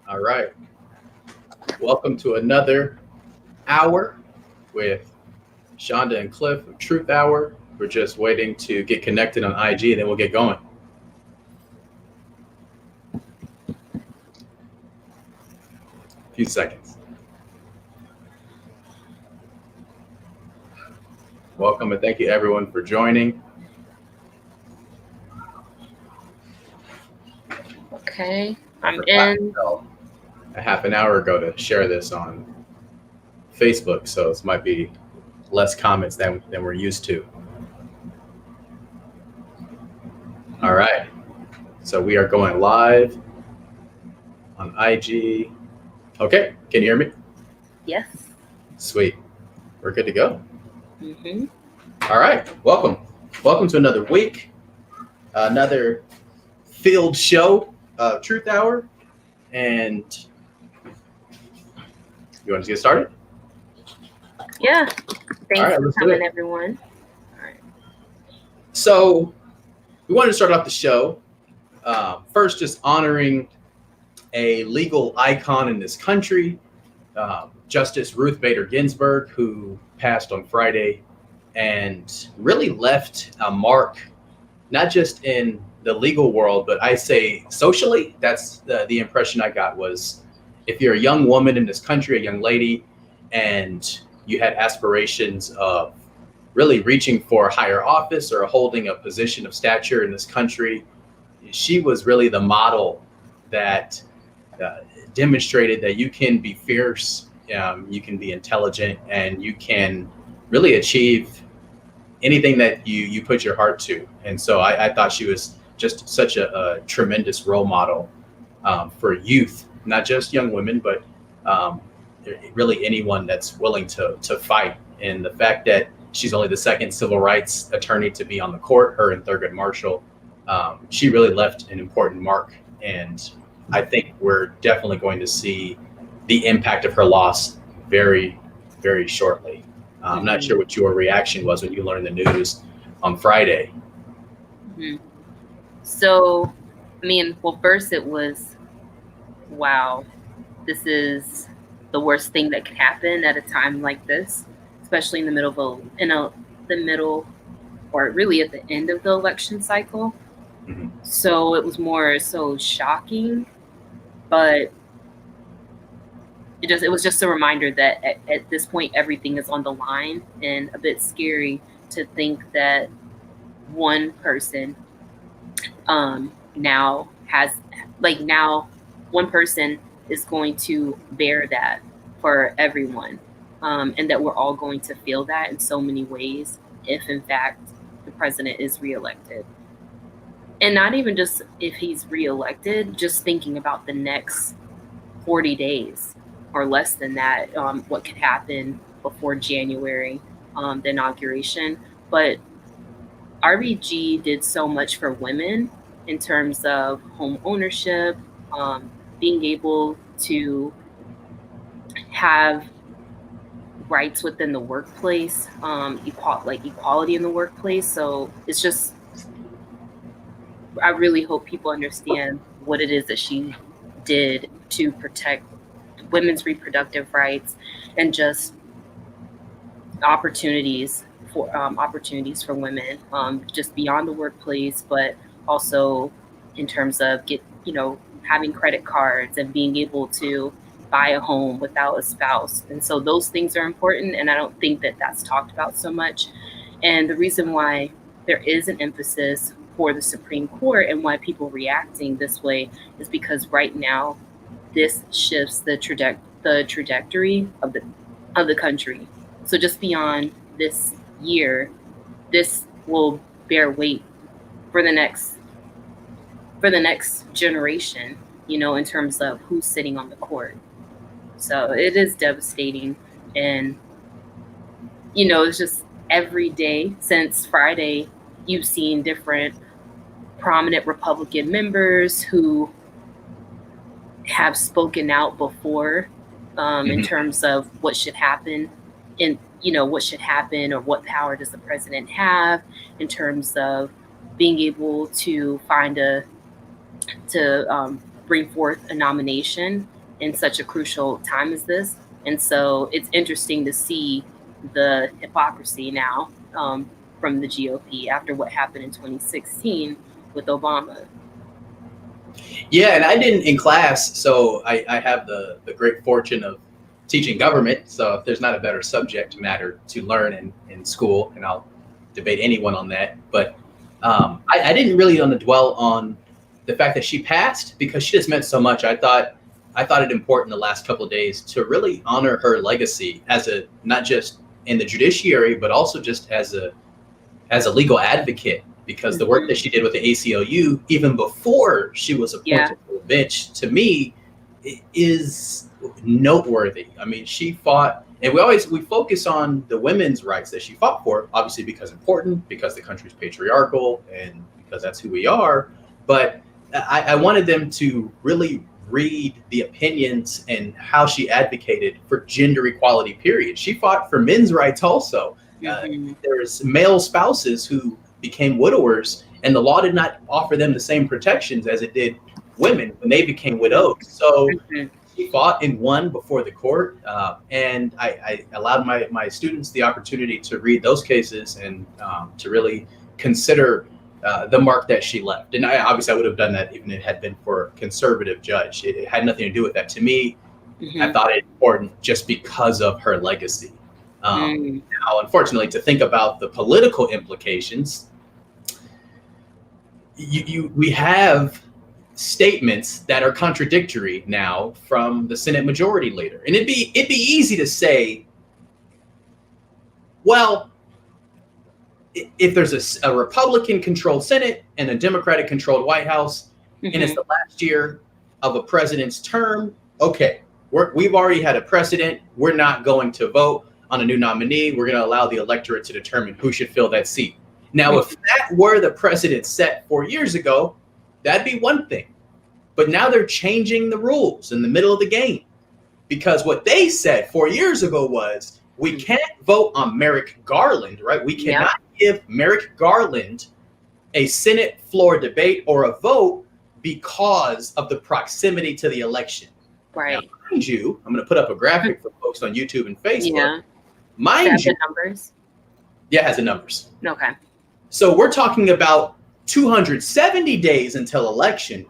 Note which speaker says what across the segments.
Speaker 1: All right. Welcome to another hour with Shonda and Cliff of Truth Hour. We're just waiting to get connected on IG, and then we'll get going. A few seconds. Welcome and thank you everyone for joining.
Speaker 2: Okay, I'm in.
Speaker 1: A half an hour ago to share this on Facebook, so this might be less comments than we're used to. All right, so we are going live on IG. Okay, can you hear me?
Speaker 2: Yes.
Speaker 1: Sweet, we're good to go.
Speaker 2: Mm-hmm.
Speaker 1: All right, welcome to another week, another field show, Truth Hour, and you want to get started?
Speaker 2: Yeah. Thanks for coming, everyone. All right.
Speaker 1: So we wanted to start off the show first, just honoring a legal icon in this country, Justice Ruth Bader Ginsburg, who passed on Friday and really left a mark, not just in the legal world, but I say socially. That's the impression I got was, if you're a young woman in this country, a young lady, and you had aspirations of really reaching for a higher office or holding a position of stature in this country, she was really the model that demonstrated that you can be fierce, you can be intelligent, and you can really achieve anything that you put your heart to. And so I thought she was just such a tremendous role model for youth, not just young women, but really anyone that's willing to fight. And the fact that she's only the second civil rights attorney to be on the court, her and Thurgood Marshall, she really left an important mark. And I think we're definitely going to see the impact of her loss very, very shortly. I'm not sure what your reaction was when you learned the news on Friday.
Speaker 2: Mm-hmm. So, first it was, wow, this is the worst thing that could happen at a time like this, especially in the middle or really at the end of the election cycle.
Speaker 1: Mm-hmm.
Speaker 2: So it was more so shocking, but it was just a reminder that at this point everything is on the line, and a bit scary to think that one person now one person is going to bear that for everyone, and that we're all going to feel that in so many ways if in fact the president is reelected. And not even just if he's reelected, just thinking about the next 40 days or less than that, what could happen before January, the inauguration. But RBG did so much for women in terms of home ownership, being able to have rights within the workplace, equality in the workplace. So it's just, I really hope people understand what it is that she did to protect women's reproductive rights and just opportunities for women, just beyond the workplace, but also in terms of having credit cards and being able to buy a home without a spouse. And so those things are important, and I don't think that that's talked about so much. And the reason why there is an emphasis for the Supreme Court and why people are reacting this way is because right now this shifts the trajectory of the country. So just beyond this year, this will bear weight for the next generation, in terms of who's sitting on the court. So it is devastating. And it's just every day since Friday, you've seen different prominent Republican members who have spoken out before, in terms of what should happen or what power does the president have in terms of being able to bring forth a nomination in such a crucial time as this. And so it's interesting to see the hypocrisy now from the GOP after what happened in 2016 with Obama.
Speaker 1: Yeah, and I didn't in class, so I have the great fortune of teaching government. So if there's not a better subject matter to learn in school, and I'll debate anyone on that, but I didn't really want to dwell on the fact that she passed because she just meant so much. I thought it important the last couple of days to really honor her legacy as a, not just in the judiciary, but also just as a legal advocate, because the work that she did with the ACLU, even before she was appointed to the bench, to me is noteworthy. I mean, she fought, and we focus on the women's rights that she fought for, obviously because important, because the country's patriarchal, and because that's who we are. But I wanted them to really read the opinions and how she advocated for gender equality, period. She fought for men's rights also. There's male spouses who became widowers, and the law did not offer them the same protections as it did women when they became widowed. So she fought and won before the court, and I allowed my students the opportunity to read those cases and to really consider the mark that she left. And I would have done that even if it had been for a conservative judge. It had nothing to do with that. To me, I thought it important just because of her legacy. Now, unfortunately, to think about the political implications, we have statements that are contradictory now from the Senate Majority Leader, and it'd be easy to say, well, if there's a Republican-controlled Senate and a Democratic-controlled White House, and it's the last year of a president's term, okay, we've already had a precedent. We're not going to vote on a new nominee. We're going to allow the electorate to determine who should fill that seat. Now, if that were the precedent set 4 years ago, that'd be one thing. But now they're changing the rules in the middle of the game, because what they said 4 years ago was, we can't vote on Merrick Garland, right? We cannot give Merrick Garland a Senate floor debate or a vote because of the proximity to the election.
Speaker 2: Right.
Speaker 1: Now, mind you, I'm going to put up a graphic for folks on YouTube and Facebook.
Speaker 2: Yeah.
Speaker 1: Mind you,
Speaker 2: numbers.
Speaker 1: Yeah, it has the numbers.
Speaker 2: Okay.
Speaker 1: So we're talking about 270 days until election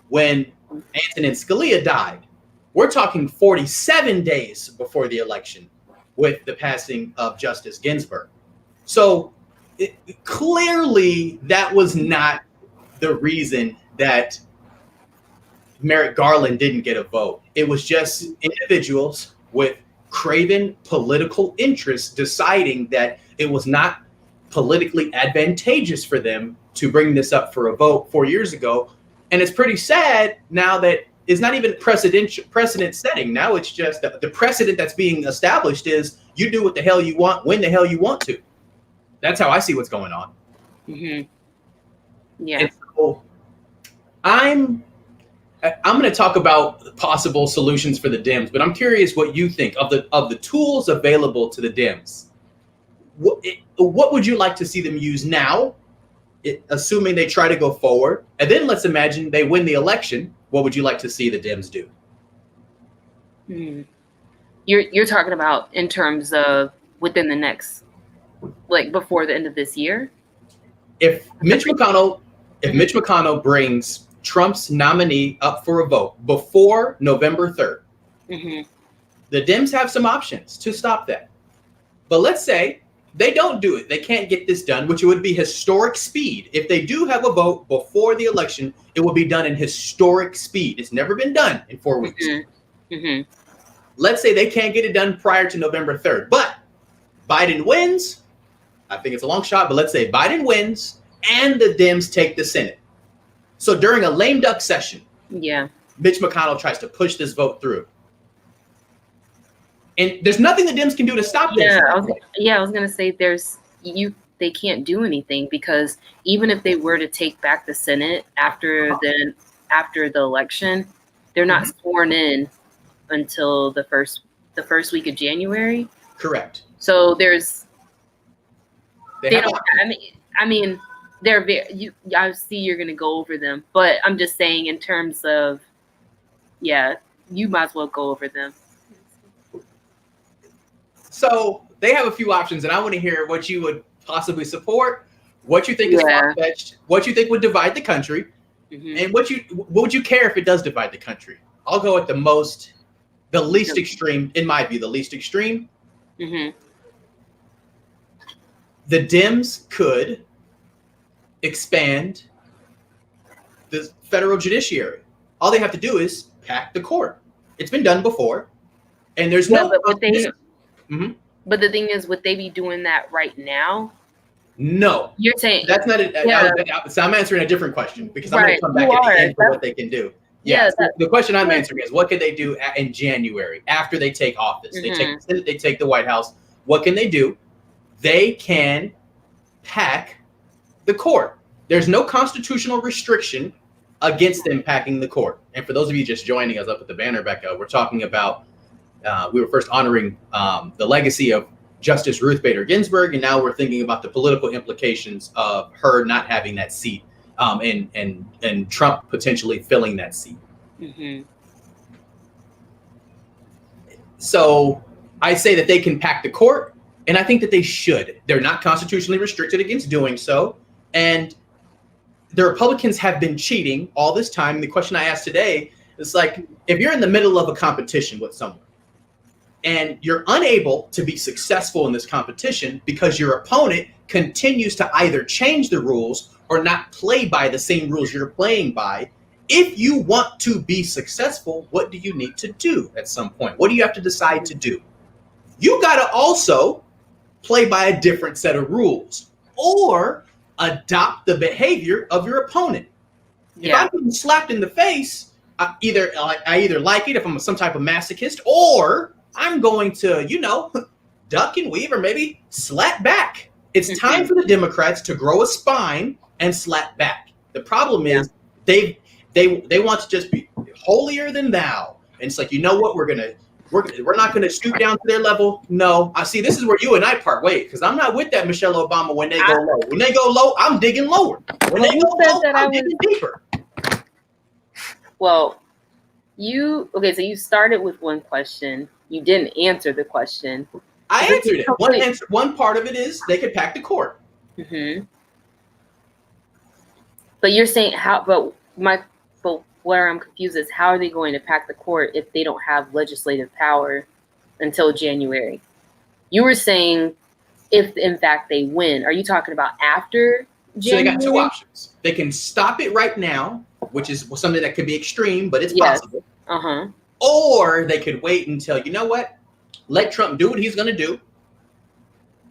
Speaker 1: when Antonin Scalia died. We're talking 47 days before the election with the passing of Justice Ginsburg. So clearly that was not the reason that Merrick Garland didn't get a vote. It was just individuals with craven political interests deciding that it was not politically advantageous for them to bring this up for a vote 4 years ago. And it's pretty sad now that it's not even precedent setting. Now it's just the precedent that's being established is you do what the hell you want, when the hell you want to. That's how I see what's going on.
Speaker 2: Yeah.
Speaker 1: And so I'm going to talk about possible solutions for the Dems, but I'm curious what you think of the tools available to the Dems. What would you like to see them use now, assuming they try to go forward? And then let's imagine they win the election. What would you like to see the Dems do?
Speaker 2: You're talking about in terms of within the next, like before the end of this year? If Mitch
Speaker 1: McConnell brings Trump's nominee up for a vote before November 3rd, the Dems have some options to stop that. But let's say they don't do it. They can't get this done, which would be historic speed. If they do have a vote before the election, it will be done in historic speed. It's never been done in 4 weeks. Let's say they can't get it done prior to November 3rd, but Biden wins. I think it's a long shot, but let's say Biden wins and the Dems take the Senate. So during a lame duck session, Mitch McConnell tries to push this vote through. And there's nothing the Dems can do to stop this.
Speaker 2: I was gonna say they can't do anything, because even if they were to take back the Senate after the election, they're not sworn in until the first week of January.
Speaker 1: Correct.
Speaker 2: So there's I mean they're very, I see you're gonna go over them, but I'm just saying in terms of you might as well go over them.
Speaker 1: So they have a few options, and I want to hear what you would possibly support, what you think is far-fetched, what you think would divide the country, and what would you care if it does divide the country? I'll go with the least extreme, in my view, the least extreme. The Dems could expand the federal judiciary. All they have to do is pack the court. It's been done before, and there's no.
Speaker 2: But the thing is, would they be doing that right now?
Speaker 1: No.
Speaker 2: You're saying
Speaker 1: that's not it. So I'm answering a different question because I'm going to come back at the end for what they can do. Yeah. So the question I'm answering is, what can they do in January after they take office? They take the Senate, they take the White House. What can they do? They can pack the court. There's no constitutional restriction against them packing the court. And for those of you just joining us up at the banner, Becca, we're talking about, we were first honoring the legacy of Justice Ruth Bader Ginsburg, and now we're thinking about the political implications of her not having that seat, and Trump potentially filling that seat. So I say that they can pack the court, and I think that they should. They're not constitutionally restricted against doing so, and the Republicans have been cheating all this time. The question I asked today is, like, if you're in the middle of a competition with someone and you're unable to be successful in this competition because your opponent continues to either change the rules or not play by the same rules you're playing by, if you want to be successful, what do you need to do at some point? What do you have to decide to do? You got to also play by a different set of rules or adopt the behavior of your opponent. If I'm getting slapped in the face, I either like it if I'm some type of masochist, or I'm going to, duck and weave or maybe slap back. It's time for the Democrats to grow a spine and slap back. The problem is they want to just be holier than thou. And it's like, you know what, we're not gonna stoop down to their level. No, I see. This is where you and I part ways, because I'm not with that Michelle Obama when they go low. When they go low, I'm digging lower. When they go low, I'm digging deeper.
Speaker 2: Well, so you started with one question. You didn't answer the question.
Speaker 1: I answered it. One part of it is they could pack the court.
Speaker 2: But you're saying how? But where I'm confused is, how are they going to pack the court if they don't have legislative power until January? You were saying if in fact they win. Are you talking about after January?
Speaker 1: So they got two options. They can stop it right now, which is something that could be extreme, but it's possible. Or they could wait until, you know what? Let Trump do what he's going to do.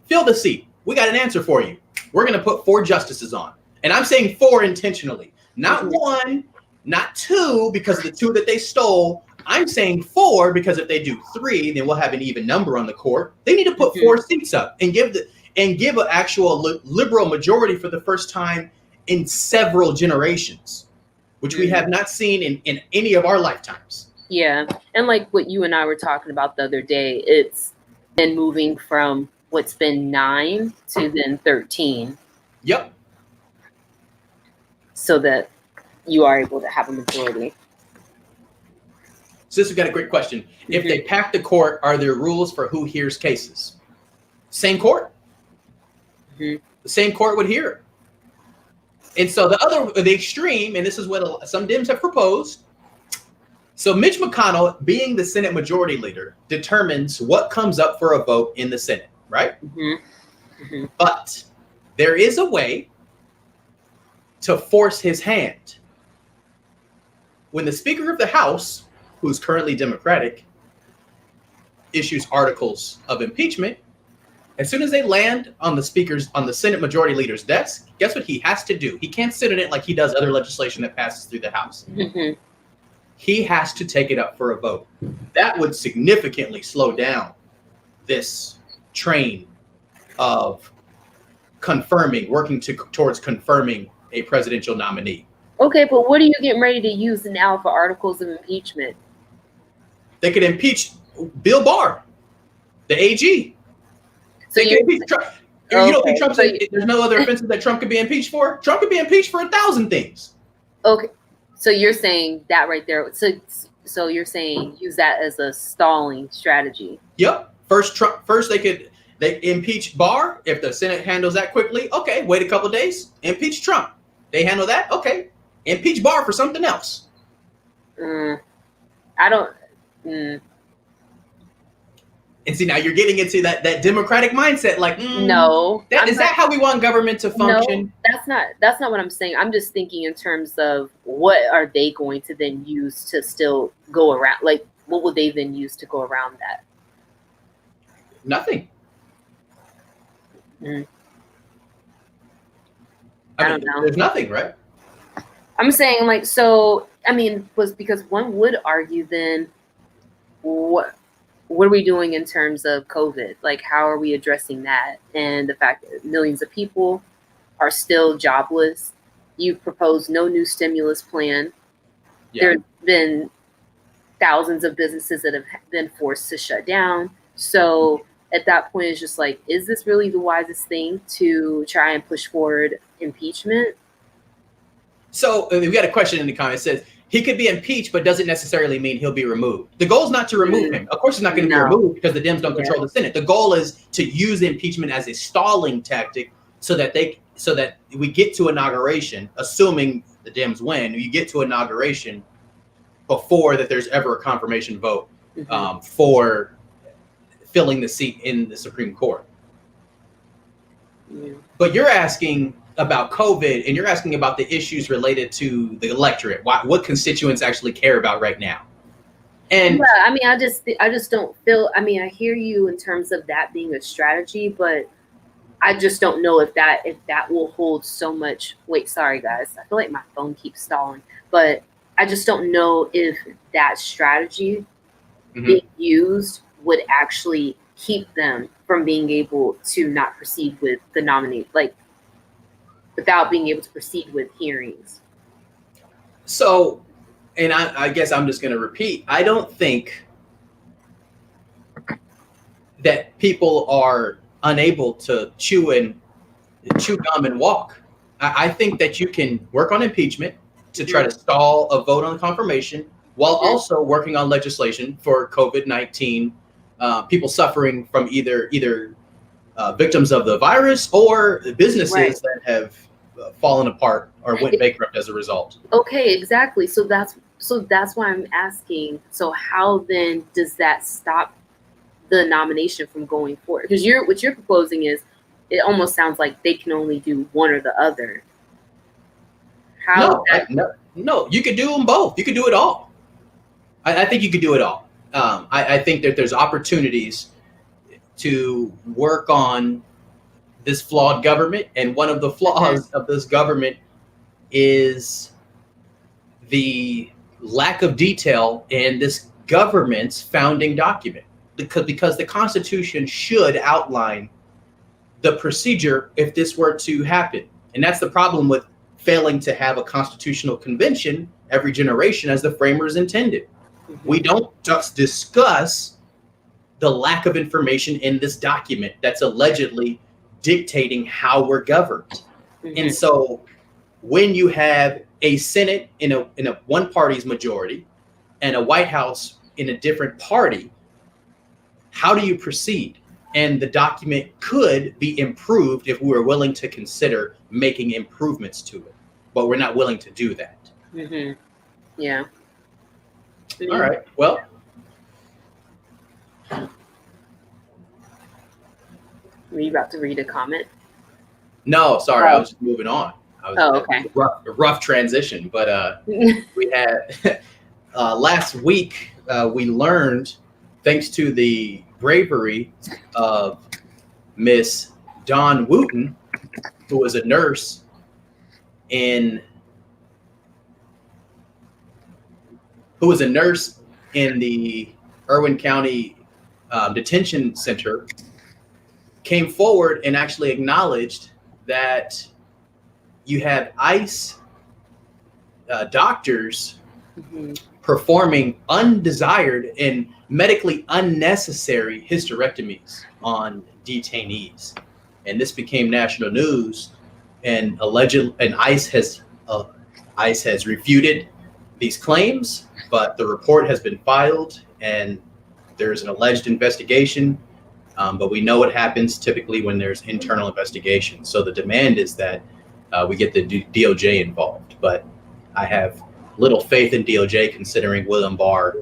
Speaker 1: Fill the seat. We got an answer for you. We're going to put 4 justices on. And I'm saying 4 intentionally. Not 1, not 2, because of the 2 that they stole. I'm saying 4 because if they do 3, then we'll have an even number on the court. They need to put 4 seats up and give an actual liberal majority for the first time in several generations, which we have not seen in any of our lifetimes.
Speaker 2: Yeah. And like what you and I were talking about the other day, it's been moving from what's been 9 to then 13.
Speaker 1: Yep.
Speaker 2: So that you are able to have a majority.
Speaker 1: So this has got a great question. If they pack the court, are there rules for who hears cases? Same court. The same court would hear it. And so the extreme, and this is what some Dems have proposed. So Mitch McConnell, being the Senate Majority Leader, determines what comes up for a vote in the Senate, right? But there is a way to force his hand. When the Speaker of the House, who's currently Democratic, issues articles of impeachment, as soon as they land on the Senate Majority Leader's desk, guess what he has to do? He can't sit in it like he does other legislation that passes through the House. He has to take it up for a vote. That would significantly slow down this train of working towards confirming a presidential nominee. Okay,
Speaker 2: but what are you getting ready to use now for articles of impeachment?
Speaker 1: They could impeach Bill Barr, the AG. So they could impeach Trump. You don't think there's no other offenses that Trump could be impeached for? Trump could be impeached for 1,000 things.
Speaker 2: Okay. So you're saying that right there. So you're saying use that as a stalling strategy.
Speaker 1: Yep. First they impeach Barr. If the Senate handles that quickly, okay, wait a couple of days, impeach Trump. They handle that, okay, impeach Barr for something else.
Speaker 2: I don't.
Speaker 1: And see, now you're getting into that democratic mindset. Like,
Speaker 2: no,
Speaker 1: is that how we want government to function?
Speaker 2: No, that's not what I'm saying. I'm just thinking in terms of what are they going to then use to still go around? Like, what will they then use to go around that?
Speaker 1: Nothing.
Speaker 2: I don't know.
Speaker 1: There's nothing, right?
Speaker 2: I'm saying, like, so, I mean, was because one would argue then, what are we doing in terms of COVID? Like, how are we addressing that? And the fact that millions of people are still jobless. You propose no new stimulus plan. Yeah. There have been thousands of businesses that have been forced to shut down. So at that point, it's just like, is this really the wisest thing to try and push forward impeachment?
Speaker 1: So we got a question in the comments. It says he could be impeached, but doesn't necessarily mean he'll be removed. The goal is not to remove him. Of course, he's not going to be removed because the Dems don't control the Senate. The goal is to use impeachment as a stalling tactic so that we get to inauguration, assuming the Dems win. You get to inauguration before that there's ever a confirmation vote for filling the seat in the Supreme Court. Yeah. But you're asking about COVID, and you're asking about the issues related to the electorate. What constituents actually care about right now? And
Speaker 2: yeah, I mean, I just don't feel. I mean, I hear you in terms of that being a strategy, but I just don't know if that will hold so much weight. Sorry, guys, I feel like my phone keeps stalling, but I just don't know if that strategy being used would actually keep them from being able to not proceed with the nominee, like without being able to proceed with hearings.
Speaker 1: So, and I guess I'm just going to repeat, I don't think that people are unable to chew gum and walk. I think that you can work on impeachment to try to stall a vote on confirmation while also working on legislation for COVID-19, people suffering from either victims of the virus or businesses that have fallen apart or went bankrupt as a result.
Speaker 2: Okay, exactly. So that's why I'm asking. So how then does that stop the nomination from going forward? Because what you're proposing is, it almost sounds like they can only do one or the other.
Speaker 1: No, you could do them both. You could do it all. I think you could do it all. I think that there's opportunities to work on this flawed government, and one of the flaws of this government is the lack of detail in this government's founding document, because the Constitution should outline the procedure if this were to happen. And that's the problem with failing to have a constitutional convention every generation as the framers intended. We don't just discuss the lack of information in this document that's allegedly dictating how we're governed. And so when you have a Senate in a one party's majority and a White House in a different party, how do you proceed? And the document could be improved if we were willing to consider making improvements to it, but we're not willing to do that.
Speaker 2: Yeah.
Speaker 1: All right. Well,
Speaker 2: were you about to read a comment?
Speaker 1: No, sorry. I was just moving on.
Speaker 2: Okay.
Speaker 1: Rough transition, but we had last week we learned, thanks to the bravery of Miss Dawn Wooten, who was a nurse in the Irwin County Detention Center, came forward and actually acknowledged that you have ICE doctors performing undesired and medically unnecessary hysterectomies on detainees. And this became national news, and ICE has refuted these claims, but the report has been filed and there's an alleged investigation. But we know what happens typically when there's internal investigation. So the demand is that we get the DOJ involved. But I have little faith in DOJ considering William Barr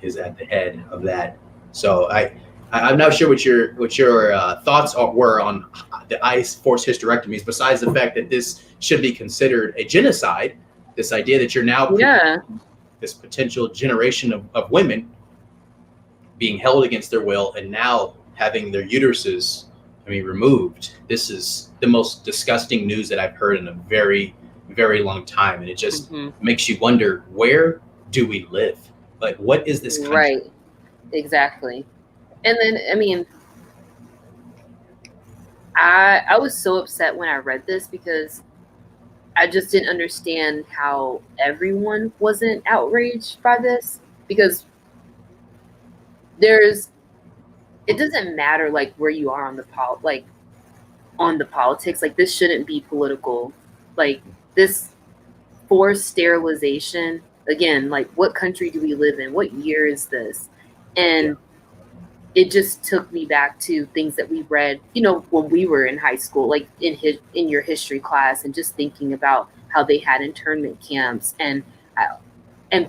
Speaker 1: is at the head of that. So I'm not sure what your thoughts were on the ICE forced hysterectomies, besides the fact that this should be considered a genocide. This idea that you're now this potential generation of women being held against their will and now having their uteruses, removed. This is the most disgusting news that I've heard in a very, very long time. And it just makes you wonder, where do we live? Like, what is this country?
Speaker 2: Right, exactly. And then, I was so upset when I read this because I just didn't understand how everyone wasn't outraged by this, because it doesn't matter like where you are on the politics. Like, this shouldn't be political. Like, this forced sterilization, again, like, what country do we live in? What year is this? And it just took me back to things that we read, when we were in high school, like in your history class, and just thinking about how they had internment camps and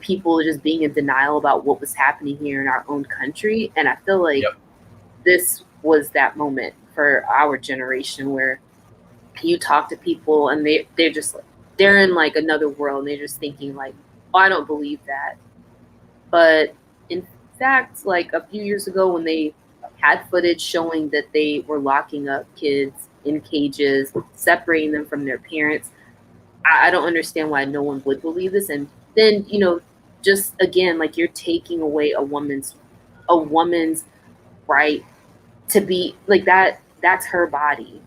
Speaker 2: people just being in denial about what was happening here in our own country. And I feel like this was that moment for our generation where you talk to people and they're in like another world, and they're just thinking like, oh, I don't believe that. But in fact, like a few years ago, when they had footage showing that they were locking up kids in cages, separating them from their parents, I don't understand why no one would believe this. And then, just again, like, you're taking away a woman's right to be like that. That's her body.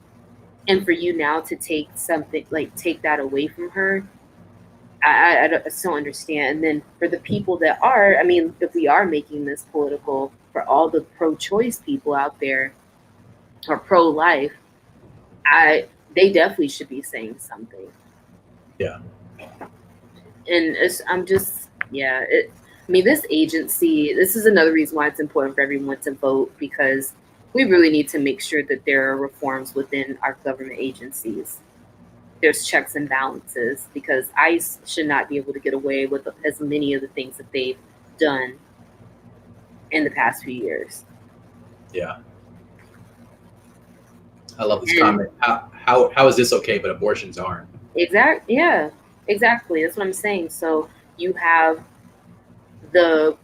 Speaker 2: And for you now to take that away from her, I don't understand. And then for the people that are, if we are making this political, for all the pro-choice people out there or pro-life, they definitely should be saying something.
Speaker 1: Yeah.
Speaker 2: And this agency, this is another reason why it's important for everyone to vote, because we really need to make sure that there are reforms within our government agencies. There's checks and balances, because ICE should not be able to get away with as many of the things that they've done in the past few years.
Speaker 1: Yeah. I love this comment. How is this okay, but abortions aren't?
Speaker 2: Exactly. Yeah, exactly. That's what I'm saying. So you have the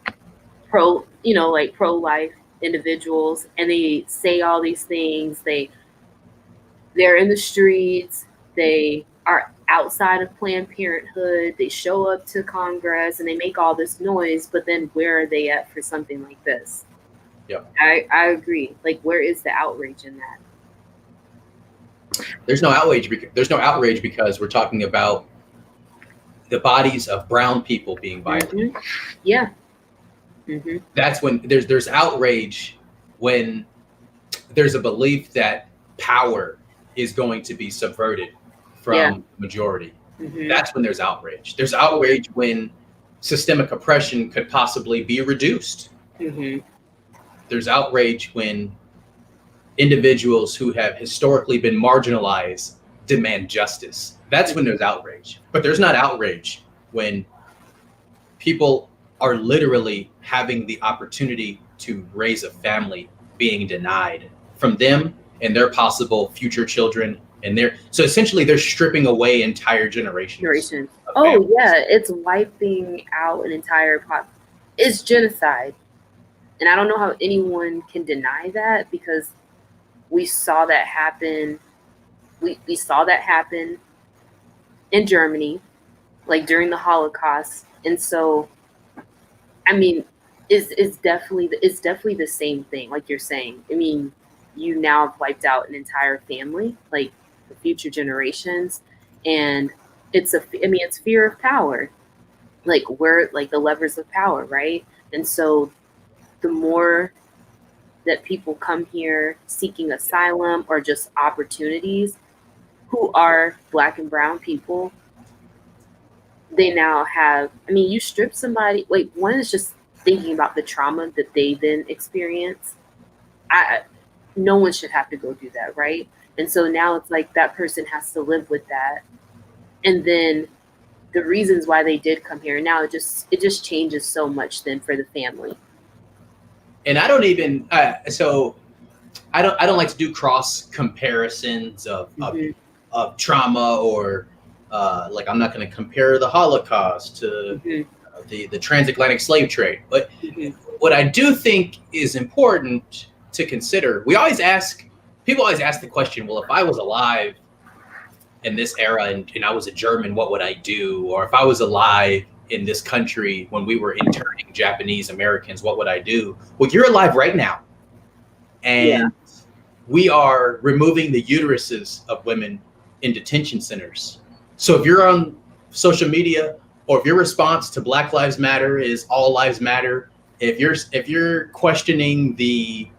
Speaker 2: pro-life individuals, and they say all these things. They're in the streets. They are outside of Planned Parenthood. They show up to Congress and they make all this noise, but then where are they at for something like this?
Speaker 1: Yeah,
Speaker 2: I agree. Like, where is the outrage in that?
Speaker 1: There's no outrage. There's no outrage because we're talking about the bodies of brown people being violated.
Speaker 2: Yeah.
Speaker 1: That's when there's outrage, when there's a belief that power is going to be subverted from the majority. That's when there's outrage. There's outrage when systemic oppression could possibly be reduced. There's outrage when individuals who have historically been marginalized demand justice. That's when there's outrage. But there's not outrage when people are literally having the opportunity to raise a family being denied from them and their possible future children. And so essentially they're stripping away entire generations.
Speaker 2: Oh yeah, it's wiping out an entire it's genocide. And I don't know how anyone can deny that, because we saw that happen. We saw that happen in Germany, like during the Holocaust. And so, it's definitely the same thing, like you're saying. You now have wiped out an entire family, like the future generations, and it's fear of power. Like, we're like the levers of power, right? And so the more that people come here seeking asylum or just opportunities, who are Black and brown people, they now have, I mean, you strip somebody, like, one is just thinking about the trauma that they then experience. No one should have to go through that, right? And so now it's like that person has to live with that. And then the reasons why they did come here, now it just changes so much then for the family.
Speaker 1: And I don't even so I don't like to do cross comparisons of trauma, or like, I'm not going to compare the Holocaust to the transatlantic slave trade. But what I do think is important to consider, people always ask the question, well, if I was alive in this era and I was a German, what would I do? Or if I was alive in this country when we were interning Japanese Americans, what would I do? Well, you're alive right now. And we are removing the uteruses of women in detention centers. So if you're on social media, or if your response to Black Lives Matter is all lives matter, if you're questioning the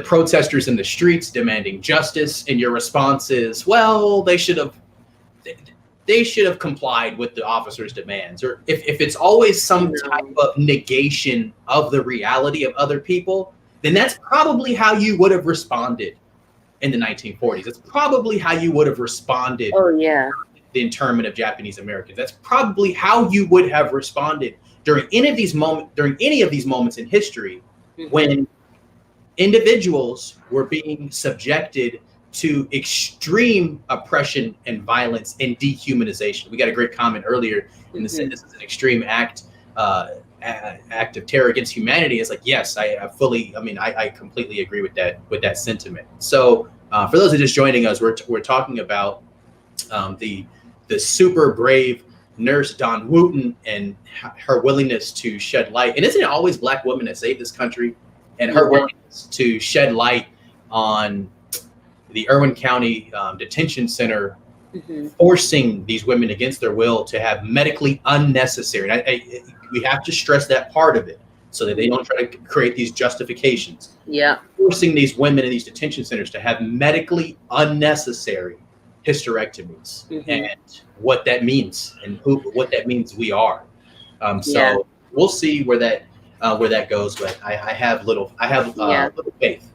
Speaker 1: protesters in the streets demanding justice, and your response is, well, they should have complied with the officer's demands, or if it's always some type of negation of the reality of other people, then that's probably how you would have responded in the 1940s. It's probably how you would have responded.
Speaker 2: Oh yeah.
Speaker 1: The internment of Japanese Americans. That's probably how you would have responded during any of these moments in history, when individuals were being subjected to extreme oppression and violence and dehumanization. We got a great comment earlier in the sense this is an extreme act of terror against humanity. It's like, yes, I completely agree with that sentiment. So for those who are just joining us, we're talking about the super brave nurse Dawn Wooten and her willingness to shed light. And isn't it always Black women that save this country? And her willingness to shed light on the Irwin County Detention Center, forcing these women against their will to have medically unnecessary. And we have to stress that part of it, so that they don't try to create these justifications.
Speaker 2: Yeah.
Speaker 1: Forcing these women in these detention centers to have medically unnecessary hysterectomies, and what that means, and what that means we are. So we'll see where that goes, but I have little faith.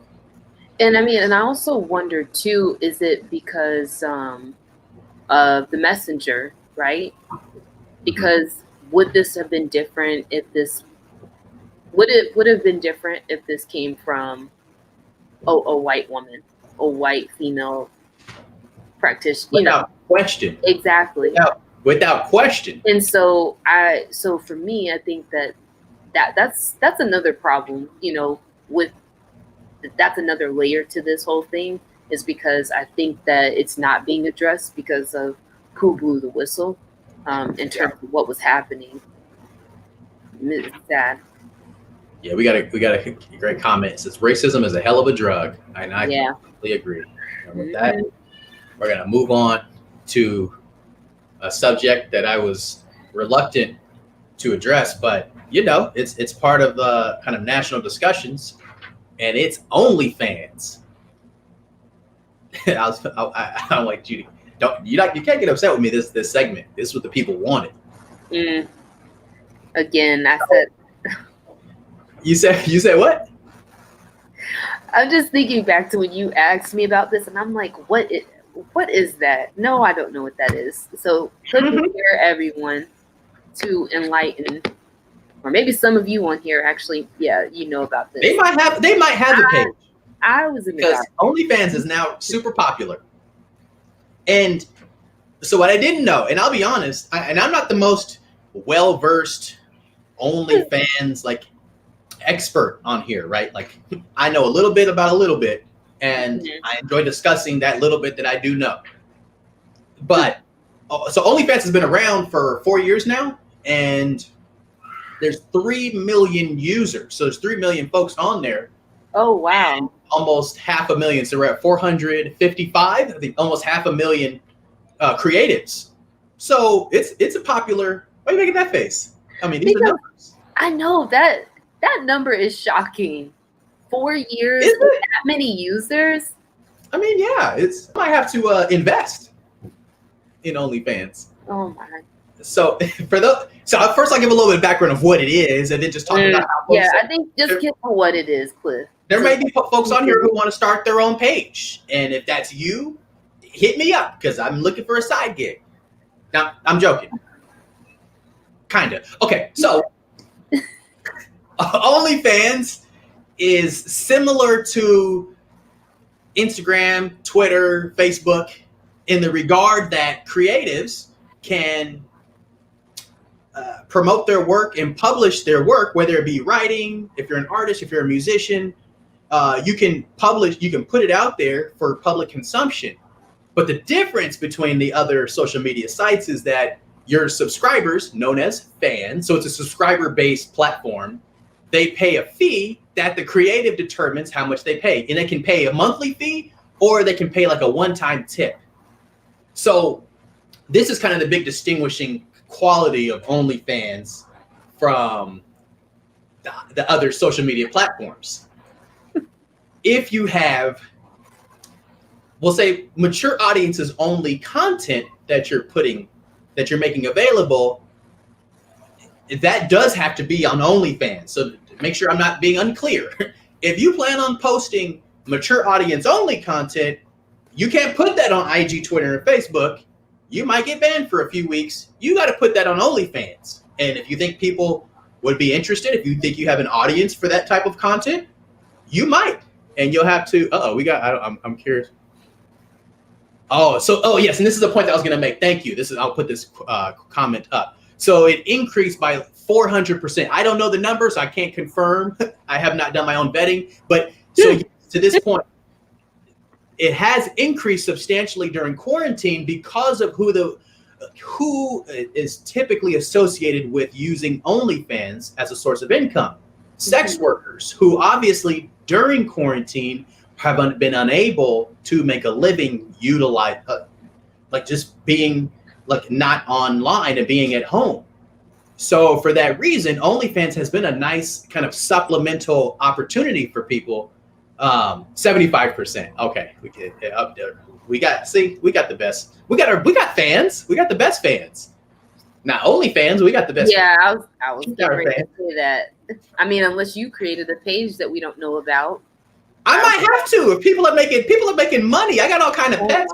Speaker 2: And I mean, and I also wonder too, is it because of the messenger, right? Because would this have been different if this would have been different if this came from a white woman, a white female practitioner?
Speaker 1: Without question.
Speaker 2: Exactly.
Speaker 1: Without question.
Speaker 2: And so for me, I think that's another problem, with that's another layer to this whole thing, is because I think that it's not being addressed because of who blew the whistle, in terms of what was happening. It's sad.
Speaker 1: Yeah, we got a great comment. It says racism is a hell of a drug, and I completely agree. And with that, we're gonna move on to a subject that I was reluctant to address, but it's part of kind of national discussions, and it's OnlyFans. I'm like, Judy, you can't get upset with me. This segment, this is what the people wanted.
Speaker 2: Again, I said.
Speaker 1: You said what?
Speaker 2: I'm just thinking back to when you asked me about this, and I'm like, what is that? No, I don't know what that is. So click here, everyone, to enlighten, or maybe some of you on here actually, you know about this. They might have
Speaker 1: a page.
Speaker 2: I was in the
Speaker 1: because OnlyFans is now super popular, and so what I didn't know, and I'll be honest, I'm not the most well-versed OnlyFans expert on here, right? Like, I know a little bit about a little bit, and I enjoy discussing that little bit that I do know. But so OnlyFans has been around for 4 years now, and there's 3 million users. So there's 3 million folks on there.
Speaker 2: Oh wow!
Speaker 1: Almost 500,000. So we're at 455. I think almost 500,000 creatives. So it's a popular. Why are you making that face? I mean, these are numbers.
Speaker 2: I know that number is shocking. 4 years with that many users.
Speaker 1: I mean, yeah, I might have to invest. in OnlyFans.
Speaker 2: Oh my.
Speaker 1: So first I'll give a little bit of background of what it is, and then just talk about how folks.
Speaker 2: Yeah, I think just get to what it is, Cliff.
Speaker 1: There may be folks on here who want to start their own page, and if that's you, hit me up because I'm looking for a side gig. Now, I'm joking. Kind of. Okay, so OnlyFans is similar to Instagram, Twitter, Facebook in the regard that creatives can promote their work and publish their work, whether it be writing, if you're an artist, if you're a musician, you can put it out there for public consumption. But the difference between the other social media sites is that your subscribers, known as fans, so it's a subscriber-based platform, they pay a fee that the creative determines how much they pay. And they can pay a monthly fee or they can pay like a one-time tip. So this is kind of the big distinguishing quality of OnlyFans from the other social media platforms. If you have, we'll say, mature audiences only content that you're making available, that does have to be on OnlyFans. So make sure I'm not being unclear. If you plan on posting mature audience only content, you can't put that on IG, Twitter, and Facebook. You might get banned for a few weeks. You got to put that on OnlyFans. And if you think people would be interested, if you think you have an audience for that type of content, you might. And you'll have to, I'm curious. Yes, and this is the point that I was going to make. Thank you. I'll put this comment up. So it increased by 400%. I don't know the numbers. I can't confirm. I have not done my own vetting. But so to this point, it has increased substantially during quarantine because of who is typically associated with using OnlyFans as a source of income. Sex workers who obviously during quarantine have been unable to make a living like just being like not online and being at home. So for that reason, OnlyFans has been a nice kind of supplemental opportunity for people. 75%. Okay, we get it up there. We got the best. We got fans. We got the best fans. Not OnlyFans. We got the best.
Speaker 2: Yeah, fans. I was getting ready to say that. I mean, unless you created a page that we don't know about.
Speaker 1: I might have to. If people are making money, I got all kind of pets.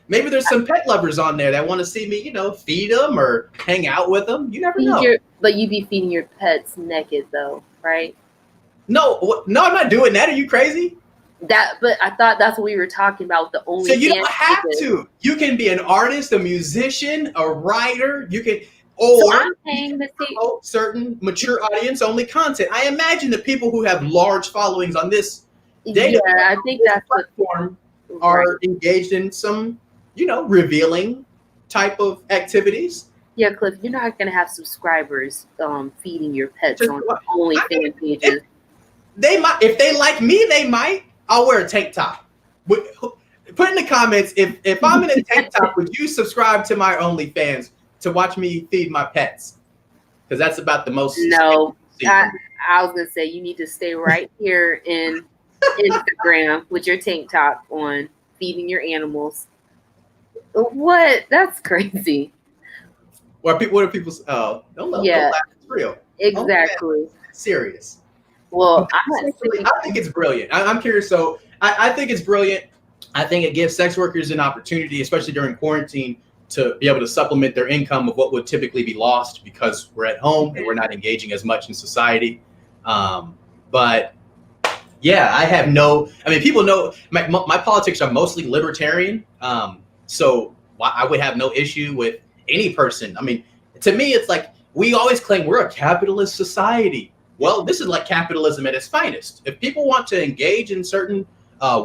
Speaker 1: Maybe there's some pet lovers on there that want to see me, feed them or hang out with them. You never know.
Speaker 2: But you be feeding your pets naked though, right?
Speaker 1: No, I'm not doing that. Are you crazy?
Speaker 2: But I thought that's what we were talking about. The only
Speaker 1: so you don't have to. You can be an artist, a musician, a writer. You can, or
Speaker 2: I'm paying to
Speaker 1: promote certain mature audience only content. I imagine the people who have large followings on this data,
Speaker 2: I think that's
Speaker 1: platform are engaged in some, revealing type of activities.
Speaker 2: Yeah, Cliff, you're not going to have subscribers feeding your pets on OnlyFans pages.
Speaker 1: They might, if they like me, they might. I'll wear a tank top. Put in the comments if I'm in a tank top, would you subscribe to my OnlyFans to watch me feed my pets? Because that's about the most.
Speaker 2: No, I was gonna say you need to stay right here in Instagram with your tank top on, feeding your animals. What? That's crazy.
Speaker 1: What are people's? Oh, don't laugh. It's real.
Speaker 2: Exactly.
Speaker 1: Serious.
Speaker 2: Well,
Speaker 1: I think it's brilliant. I'm curious. So I think it's brilliant. I think it gives sex workers an opportunity, especially during quarantine, to be able to supplement their income of what would typically be lost because we're at home and we're not engaging as much in society. But yeah, people know my politics are mostly libertarian. So I would have no issue with any person. I mean, to me, it's like we always claim we're a capitalist society. Well, this is like capitalism at its finest. If people want to engage in certain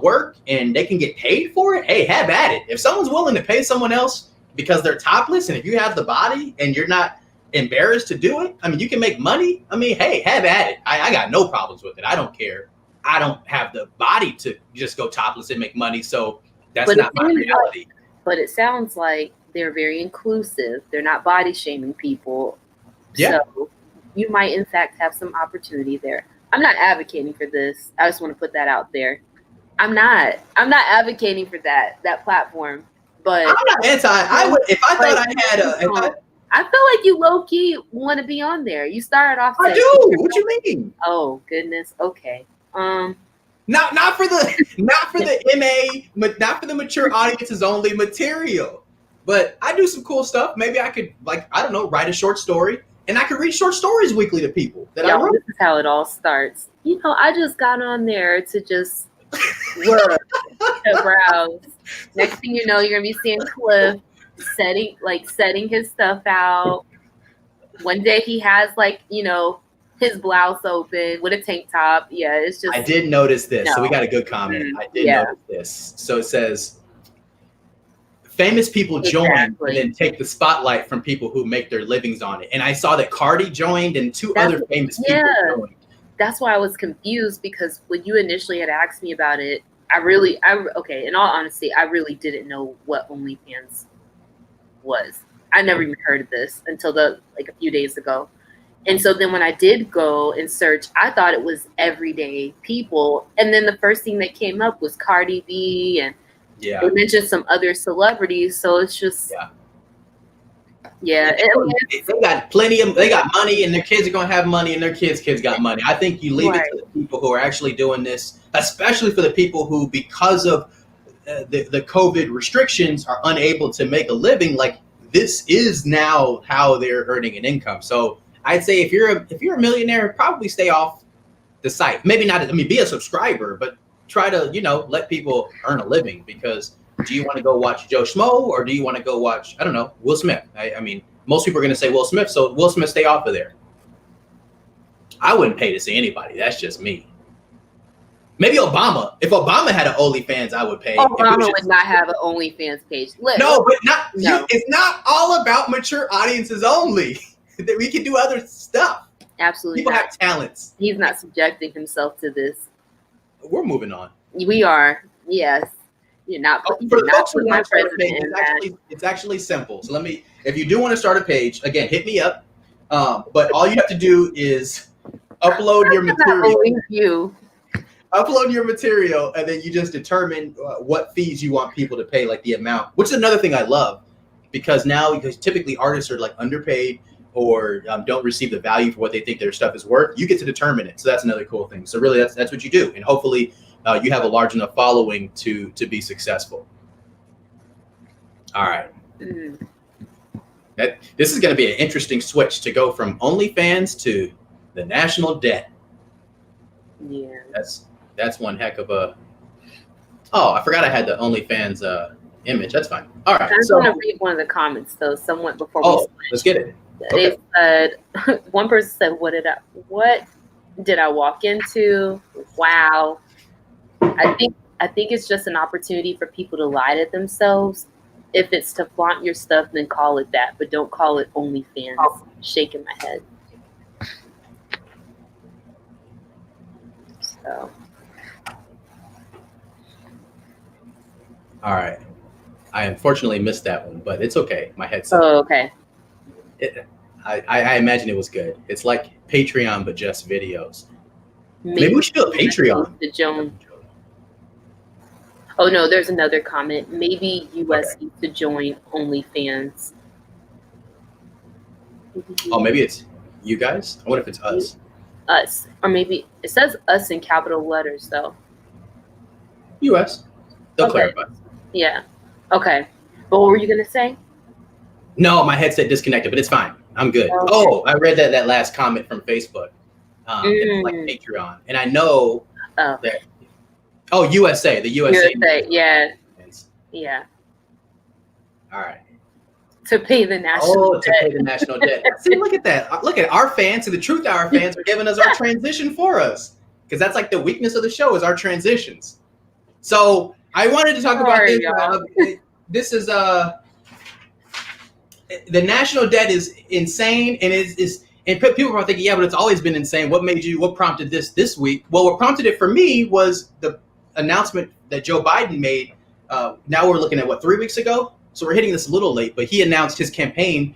Speaker 1: work and they can get paid for it, hey, have at it. If someone's willing to pay someone else because they're topless, and if you have the body and you're not embarrassed to do it, I mean, you can make money. I mean, hey, have at it. I got no problems with it. I don't care. I don't have the body to just go topless and make money. So that's not my reality.
Speaker 2: But it sounds like they're very inclusive. They're not body shaming people.
Speaker 1: Yeah.
Speaker 2: So you might, in fact, have some opportunity there. I'm not advocating for this. I just want to put that out there. I'm not advocating for that platform. But
Speaker 1: I'm not anti. I would if I thought I had a.
Speaker 2: I feel like you low key want to be on there. You started off.
Speaker 1: I do. What you mean?
Speaker 2: Oh goodness. Okay.
Speaker 1: Not for the MA, not for the mature audiences only material. But I do some cool stuff. Maybe I could, like, I don't know, write a short story, and I could read short stories weekly to people that I wrote.
Speaker 2: This is how it all starts. You know, I just got on there to just work, to browse. Next thing you know, you're gonna be seeing Cliff setting his stuff out. One day he has, like, you know, his blouse open with a tank top. Yeah, it's just.
Speaker 1: I did notice this. So we got a good comment. I did notice this. So it says, famous people join and then take the spotlight from people who make their livings on it. And I saw that Cardi joined and two other famous people joined.
Speaker 2: That's why I was confused, because when you initially had asked me about it, in all honesty, I really didn't know what OnlyFans was. I never even heard of this until a few days ago. And so then when I did go and search, I thought it was everyday people. And then the first thing that came up was Cardi B, and they mentioned some other celebrities. So it's just,
Speaker 1: they got they got money, and their kids are going to have money, and their kids got money. I think you leave it to the people who are actually doing this, especially for the people who, because of the COVID restrictions, are unable to make a living. Like, this is now how they're earning an income. So I'd say if you're a millionaire, probably stay off the site. Maybe not. I mean, be a subscriber, but try to, let people earn a living. Because do you want to go watch Joe Schmo, or do you want to go watch, I don't know, Will Smith? I mean, most people are going to say Will Smith, so Will Smith, stay off of there. I wouldn't pay to see anybody. That's just me. Maybe Obama. If Obama had an OnlyFans, I would pay.
Speaker 2: Obama would not have an OnlyFans page.
Speaker 1: No, but it's not all about mature audiences only. We can do other stuff.
Speaker 2: Absolutely.
Speaker 1: People have talents.
Speaker 2: He's not subjecting himself to this.
Speaker 1: We're moving on.
Speaker 2: We are. Yes. You're not.
Speaker 1: For the folks who want to start a page, it's actually simple. So if you do want to start a page, again, hit me up. But all you have to do is upload your material. Upload your material, and then you just determine what fees you want people to pay, like the amount, which is another thing I love, because typically artists are like underpaid or don't receive the value for what they think their stuff is worth. You get to determine it. So that's another cool thing. So really that's what you do. And hopefully you have a large enough following to be successful. All right. Mm-hmm. This is going to be an interesting switch to go from OnlyFans to the national debt.
Speaker 2: Yeah.
Speaker 1: That's one heck of a. Oh, I forgot I had the OnlyFans image. That's fine. All right.
Speaker 2: I just want to read one of the comments though. Someone before we switch.
Speaker 1: Let's get it.
Speaker 2: They said, one person said, "What did I walk into?" Wow. I think it's just an opportunity for people to lie to themselves. If it's to flaunt your stuff, then call it that, but don't call it OnlyFans. Shaking my head. So.
Speaker 1: All right. I unfortunately missed that one, but it's okay. My headset.
Speaker 2: Oh, okay.
Speaker 1: I imagine it was good. It's like Patreon, but just videos. Maybe we should do a Patreon.
Speaker 2: The Joan. Oh no, there's another comment. Maybe US needs to join OnlyFans.
Speaker 1: Oh, maybe it's you guys? I wonder if it's us.
Speaker 2: Us. Or maybe it says us in capital letters though.
Speaker 1: US. They'll clarify.
Speaker 2: Yeah. Okay. But what were you gonna say?
Speaker 1: No, my headset disconnected, but it's fine. I'm good. Okay. Oh, I read that last comment from Facebook. It's like Patreon. And I know that. Oh, USA. The USA.
Speaker 2: Yeah. Yeah.
Speaker 1: All right.
Speaker 2: To pay the national debt.
Speaker 1: To pay the national debt. See, look at that. Look at our fans. So the Truth Hour fans are giving us our transition for us. Because that's like the weakness of the show is our transitions. So I wanted to talk about this. This is the national debt is insane, and and people are thinking, yeah, but it's always been insane. What prompted this week? Well, what prompted it for me was the announcement that Joe Biden made. Now we're looking at 3 weeks ago? So we're hitting this a little late, but he announced his campaign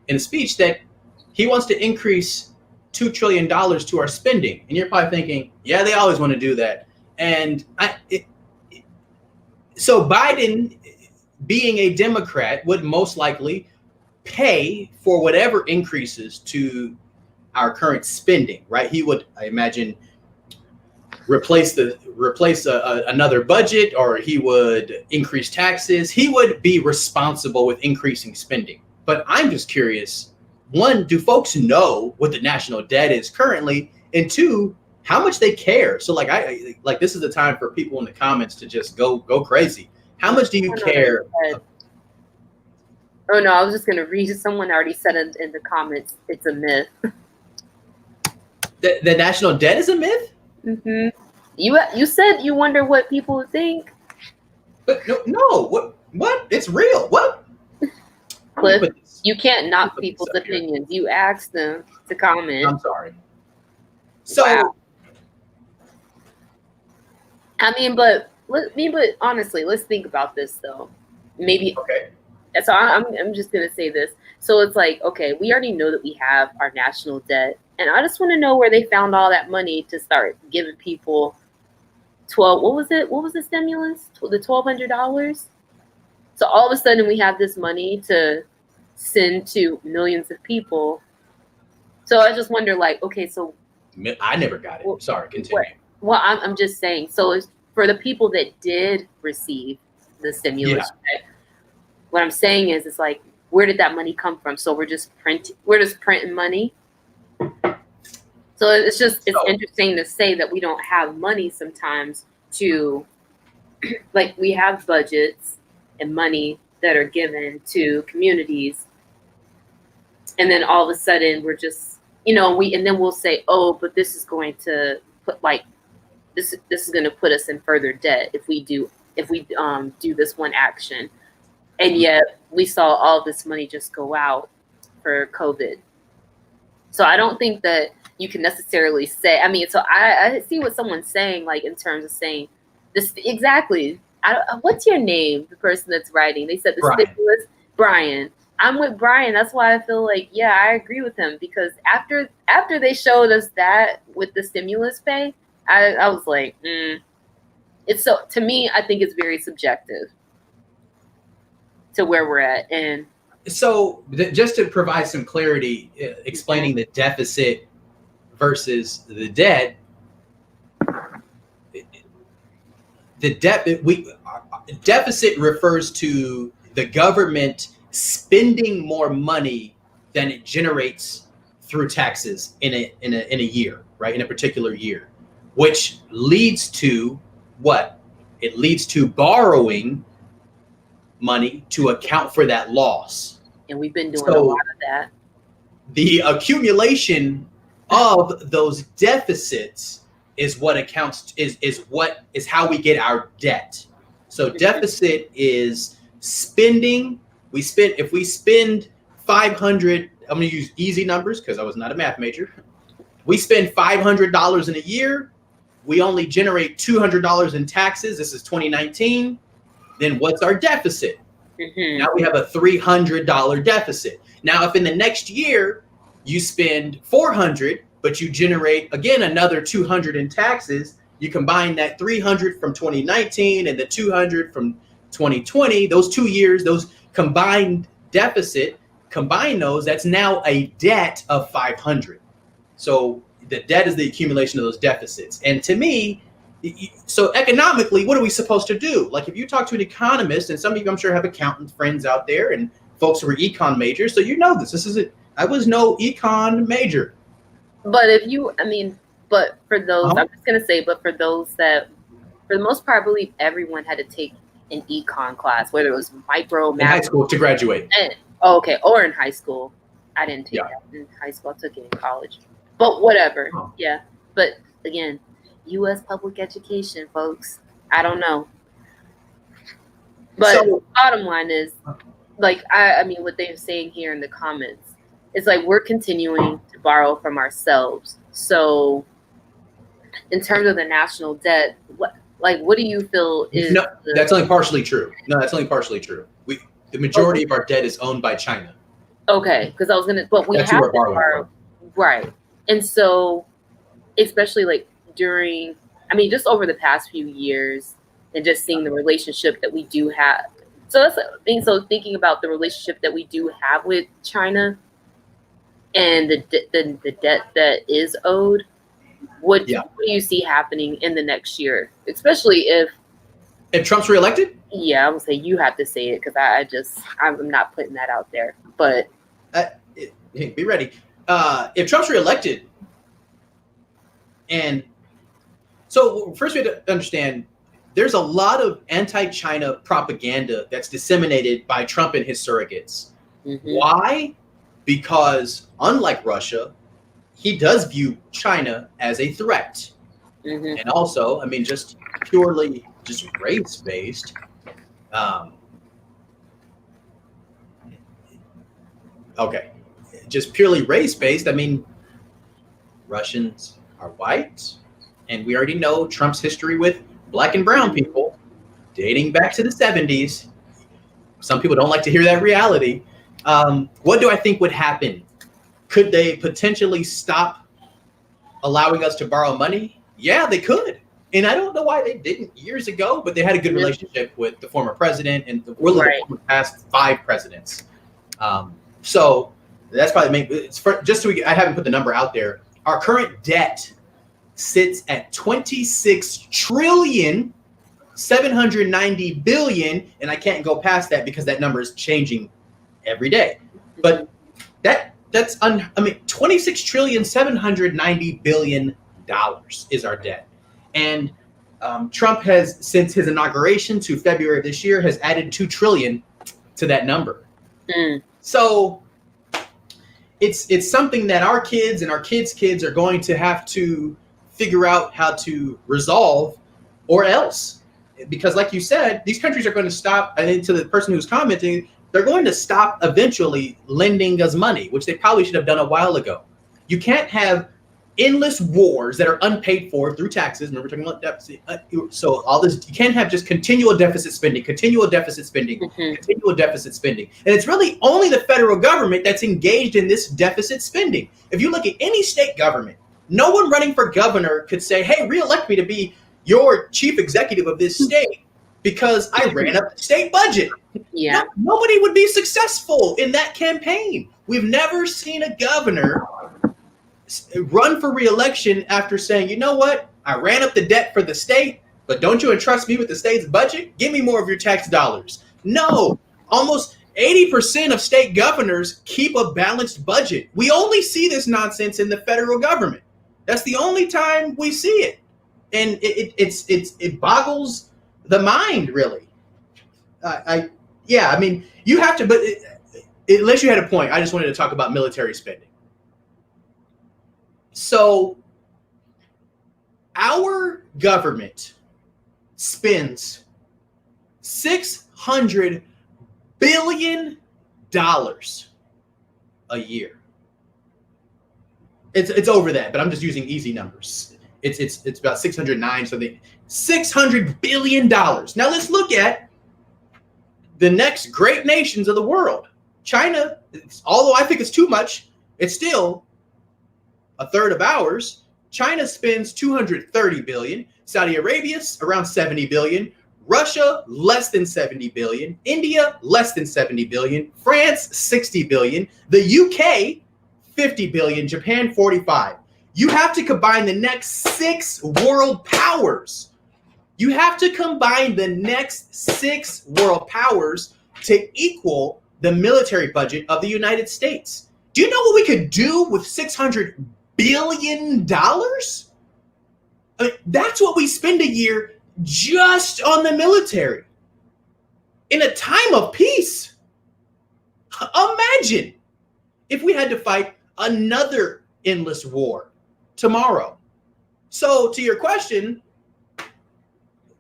Speaker 1: in a speech that he wants to increase $2 trillion to our spending. And you're probably thinking, yeah, they always want to do that. And so Biden being a Democrat, would most likely pay for whatever increases to our current spending, right? He would, I imagine, replace another budget, or he would increase taxes. He would be responsible with increasing spending. But I'm just curious, one, do folks know what the national debt is currently? And two, how much they care? So like this is the time for people in the comments to just go crazy. How much do you care?
Speaker 2: Oh no, I was just gonna read. Someone already said in the comments, it's a myth.
Speaker 1: The national debt is a myth?
Speaker 2: Mm-hmm. You said you wonder what people think.
Speaker 1: But no, what? It's real. What?
Speaker 2: Cliff, you can't knock people's opinions. You asked them to comment.
Speaker 1: I'm sorry. So,
Speaker 2: wow. But honestly, let's think about this though. Maybe
Speaker 1: okay.
Speaker 2: So I'm just gonna say this. So it's like, okay, we already know that we have our national debt, and I just want to know where they found all that money to start giving people what was the stimulus? The $1,200. So all of a sudden we have this money to send to millions of people. So I just wonder, like, okay, so
Speaker 1: I never got it. Well, sorry, continue.
Speaker 2: Well, I'm just saying. So it's for the people that did receive the stimulus check, what I'm saying is, it's like, where did that money come from? So we're just printing money. So it's interesting to say that we don't have money sometimes to, like, we have budgets and money that are given to communities, and then all of a sudden we're just, and then we'll say, oh, but this is going to put this is going to put us in further debt if we do this one action, and yet we saw all this money just go out for COVID. So I don't think that you can necessarily say, so I see what someone's saying, like, in terms of saying this exactly. What's your name? The person that's writing, they said the stimulus, Brian. I'm with Brian. That's why I feel like, yeah, I agree with him, because after they showed us that with the stimulus pay, I was like, it's so, to me, I think it's very subjective to where we're at. And
Speaker 1: so just to provide some clarity, explaining the deficit versus the debt, the deficit refers to the government spending more money than it generates through taxes in a year, right? In a particular year, which leads to what? It leads to borrowing money to account for that loss.
Speaker 2: And we've been doing a lot of that.
Speaker 1: The accumulation of those deficits is what accounts is how we get our debt. So deficit is spending. If we spend 500, I'm going to use easy numbers because I was not a math major. We spend $500 in a year. We only generate $200 in taxes. This is 2019. Then what's our deficit? Now we have a $300 deficit. Now, if in the next year you spend $400, but you generate again another $200 in taxes, you combine that $300 from 2019 and the $200 from 2020. Those 2 years, those combined deficit, combine those. That's now a debt of $500. So the debt is the accumulation of those deficits. And to me, so economically, what are we supposed to do? Like, if you talk to an economist, and some of you I'm sure have accountant friends out there and folks who are econ majors, so you know I was no econ major.
Speaker 2: But but for those, I'm just gonna say, but for those that, for the most part, I believe everyone had to take an econ class, whether it was micro, math,
Speaker 1: in high school to graduate.
Speaker 2: Or in high school. I didn't take that in high school. I took it in college. But whatever. Yeah. But again, U.S. public education, folks. I don't know. But bottom line is, like, what they're saying here in the comments, it's like we're continuing to borrow from ourselves. So in terms of the national debt, what do you feel is...
Speaker 1: No, that's only partially true. The majority of our debt is owned by China.
Speaker 2: Okay, because I was gonna, but we have to borrow, right? And so, especially like just over the past few years, and just seeing the relationship that we do have So that's the thing. So thinking about the relationship that we do have with China and the debt that is owed, what do you see happening in the next year, especially if
Speaker 1: Trump's reelected?
Speaker 2: Yeah, I would say you have to say it because I'm not putting that out there. But
Speaker 1: be ready. If Trump's reelected, and so first we have to understand, there's a lot of anti-China propaganda that's disseminated by Trump and his surrogates. Mm-hmm. Why? Because unlike Russia, he does view China as a threat. Mm-hmm. And also, I mean, just purely just race-based. Okay, just purely race-based. I mean, Russians are white, and we already know Trump's history with Black and brown people dating back to the 70s. Some people don't like to hear that reality. What do I think would happen? Could they potentially stop allowing us to borrow money? Yeah, they could. And I don't know why they didn't years ago, but they had a good relationship with the former president and the past 5 presidents. So that's probably I haven't put the number out there. Our current debt sits at 26,790 billion, and I can't go past that because that number is changing every day. But that's 26,790 billion dollars is our debt. And Trump has, since his inauguration to February of this year, has added 2 trillion to that number. So it's something that our kids and our kids' kids are going to have to figure out how to resolve, or else, because like you said, these countries are going to stop. And to the person who's commenting, they're going to stop eventually lending us money, which they probably should have done a while ago. You can't have endless wars that are unpaid for through taxes. Remember, we're talking about deficit. So all this, you can't have just continual deficit spending. And it's really only the federal government that's engaged in this deficit spending. If you look at any state government, no one running for governor could say, hey, reelect me to be your chief executive of this state because I ran up the state budget. Yeah. Nobody would be successful in that campaign. We've never seen a governor run for reelection after saying, you know what, I ran up the debt for the state, but don't you entrust me with the state's budget? Give me more of your tax dollars. No, almost 80% of state governors keep a balanced budget. We only see this nonsense in the federal government. That's the only time we see it. And it boggles the mind, really. I mean, you have to, but unless you had a point, I just wanted to talk about military spending. So our government spends $600 billion a year. It's over that, but I'm just using easy numbers. It's about 609 something. $600 billion. Now let's look at the next great nations of the world. China, although I think it's too much, it's still a third of ours. China spends 230 billion. Saudi Arabia around 70 billion. Russia less than 70 billion. India less than 70 billion. France 60 billion. The UK 50 billion. Japan 45. You have to combine the next 6 world powers. You have to combine the next 6 world powers to equal the military budget of the United States. Do you know what we could do with $600 billion? I mean, that's what we spend a year just on the military. In a time of peace. Imagine if we had to fight another endless war tomorrow. So to your question,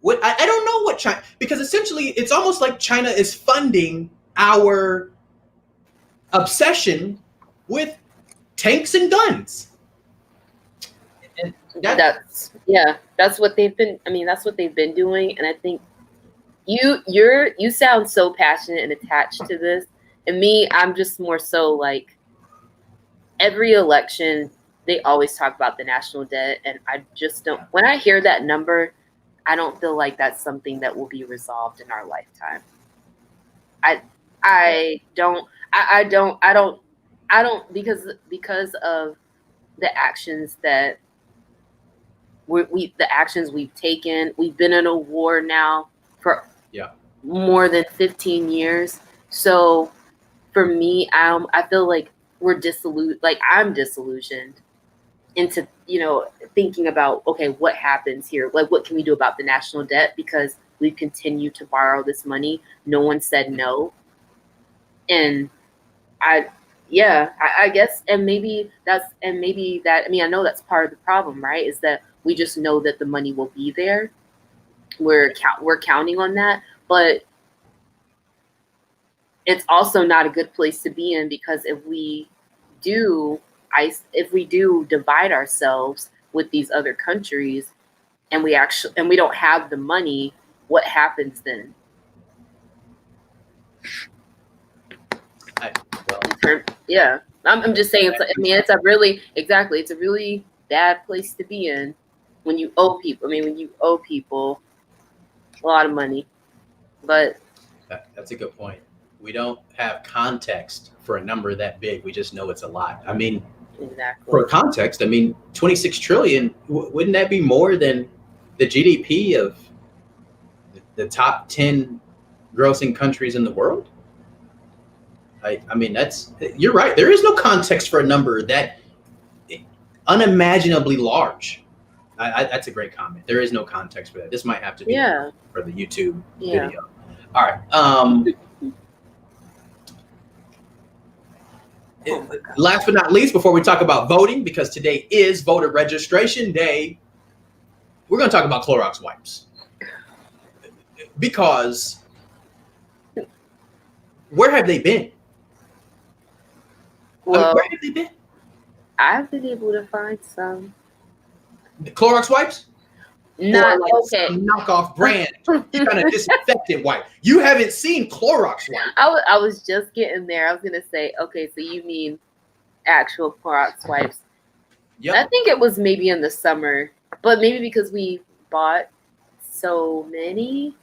Speaker 1: I don't know what China, because essentially it's almost like China is funding our obsession with tanks and guns. And
Speaker 2: that's what they've been. I mean, that's what they've been doing. And I think you sound so passionate and attached to this. And me, I'm just more so like every election, they always talk about the national debt. And I just don't, when I hear that number, I don't feel like that's something that will be resolved in our lifetime. I don't I don't because of the actions that the actions we've taken. We've been in a war now for more than 15 years. So for me, I feel like I'm disillusioned into, thinking about, okay, what happens here? Like, what can we do about the national debt? Because we continue to borrow this money. No one said no. And I guess, and maybe that, I mean, I know that's part of the problem, right? Is that we just know that the money will be there. We're counting on that, but it's also not a good place to be in, because if we do divide ourselves with these other countries and we don't have the money, what happens then? I'm just saying, it's a really bad place to be in when you owe people. When you owe people a lot of money. But
Speaker 1: that's a good point. We don't have context for a number that big. We just know it's a lot. I mean, exactly. For context, 26 trillion, wouldn't that be more than the GDP of the top 10 grossing countries in the world? You're right. There is no context for a number that unimaginably large. That's a great comment. There is no context for that. This might have to be for the YouTube video. All right. Last but not least, before we talk about voting, because today is voter registration day, we're going to talk about Clorox wipes. Because where have they been?
Speaker 2: Well,
Speaker 1: where have they been?
Speaker 2: I've been able to find some.
Speaker 1: The Clorox wipes?
Speaker 2: Not
Speaker 1: okay. Some knockoff brand kind of disinfectant wipe. You haven't seen Clorox wipe.
Speaker 2: I was just getting there. I was gonna say, okay, so you mean actual Clorox wipes? Yep. I think it was maybe in the summer, but maybe because we bought so many.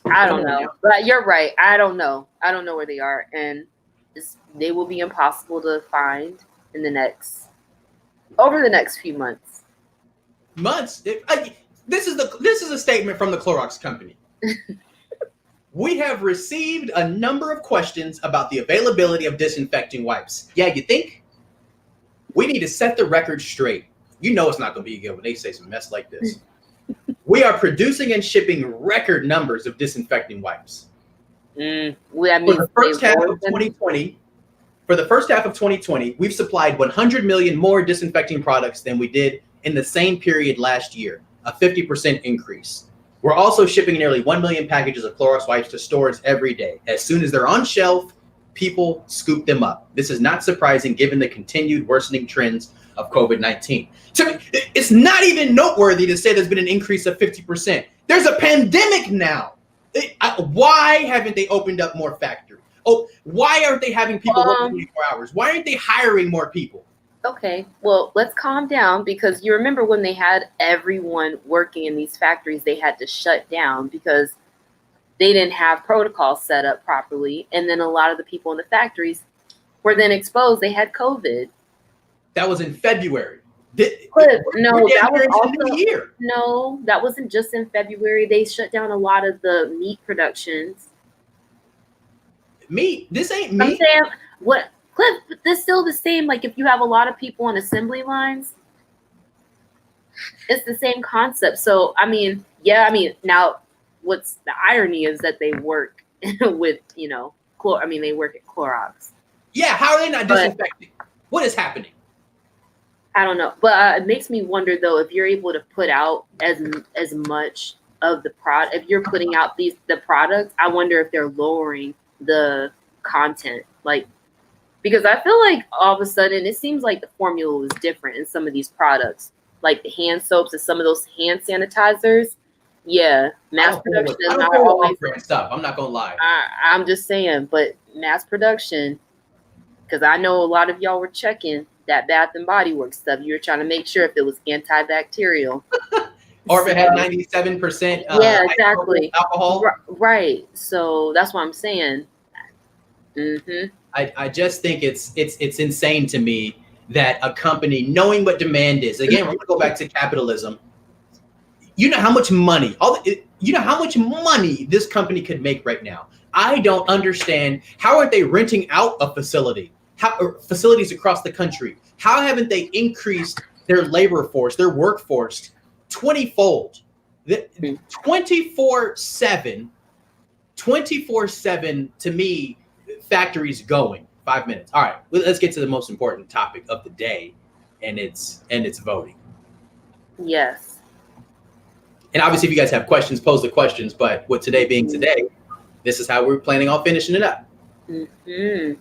Speaker 2: I don't know, but you're right. I don't know where they are, and they will be impossible to find over the next few months.
Speaker 1: This is a statement from the Clorox company. We have received a number of questions about the availability of disinfecting wipes. Yeah, you think? We need to set the record straight. You know it's not going to be good when they say some mess like this. We are producing and shipping record numbers of disinfecting wipes. For the first half of 2020, we've supplied 100 million more disinfecting products than we did in the same period last year, a 50% increase. We're also shipping nearly 1 million packages of Clorox wipes to stores every day. As soon as they're on shelf, people scoop them up. This is not surprising given the continued worsening trends of COVID-19. So it's not even noteworthy to say there's been an increase of 50%. There's a pandemic now. Why haven't they opened up more factories? Oh, why aren't they having people work 24 hours? Why aren't they hiring more people?
Speaker 2: Okay, well, let's calm down, because you remember when they had everyone working in these factories, they had to shut down because they didn't have protocols set up properly. And then a lot of the people in the factories were then exposed. They had COVID.
Speaker 1: That was in February.
Speaker 2: No, that wasn't just in February. They shut down a lot of the meat productions.
Speaker 1: Meat? This ain't meat.
Speaker 2: I'm saying, what, Cliff, it's still the same. Like, if you have a lot of people on assembly lines, it's the same concept. So, now what's the irony is that they work with, they work at Clorox.
Speaker 1: Yeah, how are they not disinfecting? What is happening?
Speaker 2: I don't know. But it makes me wonder, though, if you're able to put out as much of the product, if you're putting out the products, I wonder if they're lowering the content. Like, because I feel like all of a sudden it seems like the formula was different in some of these products, like the hand soaps and some of those hand sanitizers. Yeah, mass production is not always
Speaker 1: stuff. I'm not gonna lie.
Speaker 2: I'm just saying, but mass production, because I know a lot of y'all were checking that Bath and Body Works stuff. You were trying to make sure if it was antibacterial.
Speaker 1: Or if it had
Speaker 2: So-
Speaker 1: 97%
Speaker 2: yeah, exactly.
Speaker 1: alcohol.
Speaker 2: Right. So that's what I'm saying. Mm-hmm.
Speaker 1: I just think it's insane to me that a company, knowing what demand is, again, we're going to go back to capitalism. You know how much money, you know how much money this company could make right now. I don't understand. How aren't they renting out a facility? Facilities across the country? How haven't they increased their labor force, their workforce, 20-fold? 24/7 to me, factories going. 5 minutes. All right, let's get to the most important topic of the day, and it's voting.
Speaker 2: Yes.
Speaker 1: And obviously, if you guys have questions, pose the questions. But with today being today, this is how we're planning on finishing it up.
Speaker 2: Mm-hmm.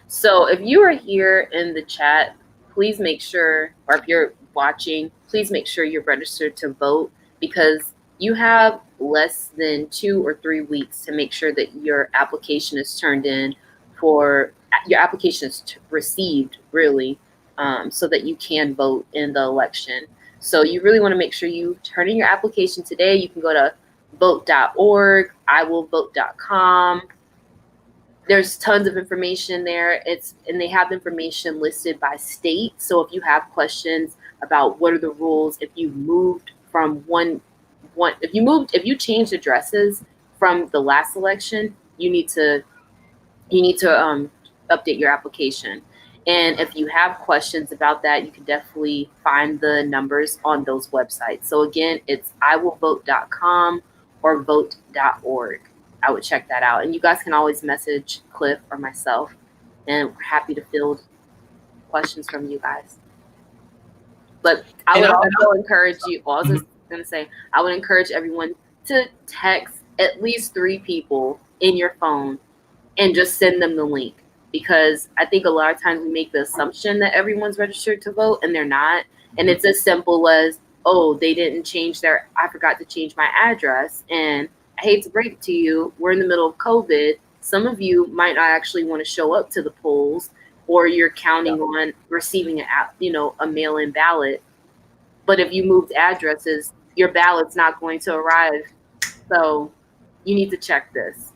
Speaker 2: So if you are here in the chat, please make sure, or if you're watching, please make sure you're registered to vote, because you have less than 2 or 3 weeks to make sure that your application is turned in your application is received, really, so that you can vote in the election. So you really want to make sure you turn in your application today. You can go to vote.org, iwillvote.com. There's tons of information there. And they have information listed by state. So if you have questions about what are the rules, if you moved from if you changed addresses from the last election, you need to update your application. And if you have questions about that, you can definitely find the numbers on those websites. So again, it's iwillvote.com or vote.org. I would check that out. And you guys can always message Cliff or myself, and we're happy to field questions from you guys. But I would also encourage you, I was just going to say, I would encourage everyone to text at least 3 people in your phone and just send them the link. Because I think a lot of times we make the assumption that everyone's registered to vote, and they're not. And it's as simple as, oh, they didn't change I forgot to change my address. And I hate to break it to you, we're in the middle of COVID. Some of you might not actually want to show up to the polls, or you're counting on receiving a mail-in ballot. But if you moved addresses, your ballot's not going to arrive. So you need to check this.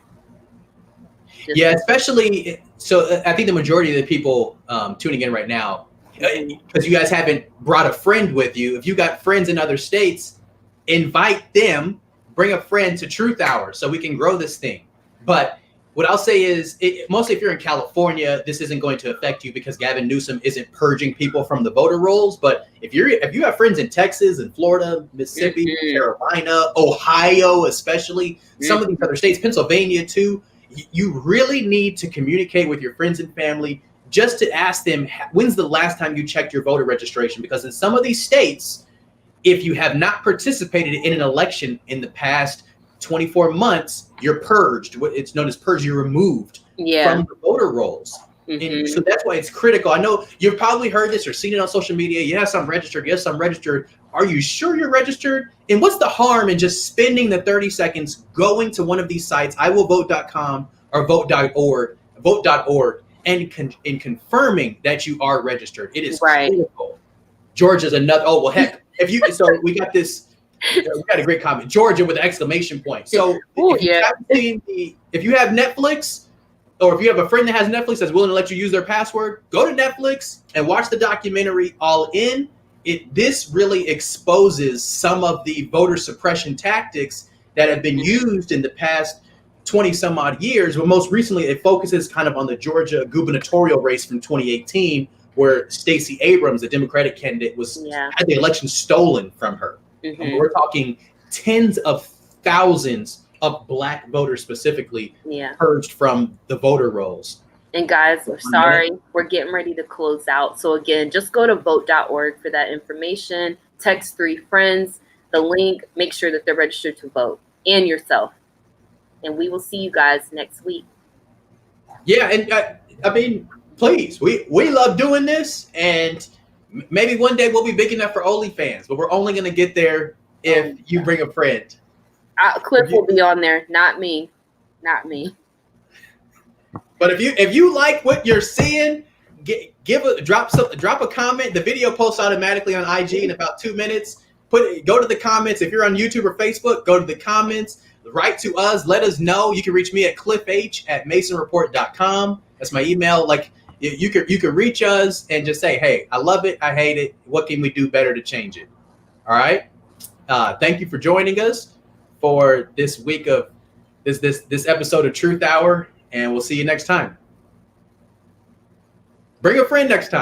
Speaker 1: Yeah, especially, so I think the majority of the people tuning in right now, because you guys haven't brought a friend with you, if you got friends in other states, invite them, bring a friend to Truth Hour so we can grow this thing. But what I'll say is, mostly if you're in California, this isn't going to affect you because Gavin Newsom isn't purging people from the voter rolls. But if you have friends in Texas and Florida, Mississippi, Carolina, Ohio, especially, some of these other states, Pennsylvania too, you really need to communicate with your friends and family just to ask them, when's the last time you checked your voter registration? Because in some of these states, if you have not participated in an election in the past 24 months, you're purged. It's known as purged. You're removed from the voter rolls. And so that's why it's critical. I know you've probably heard this or seen it on social media. Yes, I'm registered. Yes, I'm registered. Are you sure you're registered? And what's the harm in just spending the 30 seconds going to one of these sites, iwillvote.com or vote.org, and confirming that you are registered? It is critical. Georgia's another. Oh, well, heck. So we got this. We got a great comment. Georgia with an exclamation point. So if you have Netflix, or if you have a friend that has Netflix that's willing to let you use their password, go to Netflix and watch the documentary All In. This really exposes some of the voter suppression tactics that have been used in the past 20 some odd years. But most recently, it focuses kind of on the Georgia gubernatorial race from 2018, where Stacey Abrams, the Democratic candidate, had the election stolen from her. We're talking tens of thousands of Black voters specifically purged from the voter rolls.
Speaker 2: And guys, we're sorry, we're getting ready to close out. So again, just go to vote.org for that information. Text 3 friends, the link, make sure that they're registered to vote, and yourself. And we will see you guys next week.
Speaker 1: Yeah, and I mean, please, we love doing this, and maybe one day we'll be big enough for OnlyFans, but we're only going to get there if you bring a friend.
Speaker 2: Cliff will be on there, not me.
Speaker 1: But if you like what you're seeing, drop a comment. The video posts automatically on IG in about 2 minutes. go to the comments. If you're on YouTube or Facebook, go to the comments, write to us, let us know. You can reach me at cliffh@masonreport.com. That's my email. Like you can reach us and just say, hey, I love it, I hate it. What can we do better to change it? All right. Thank you for joining us for this week of this episode of Truth Hour, and we'll see you next time. Bring a friend next time.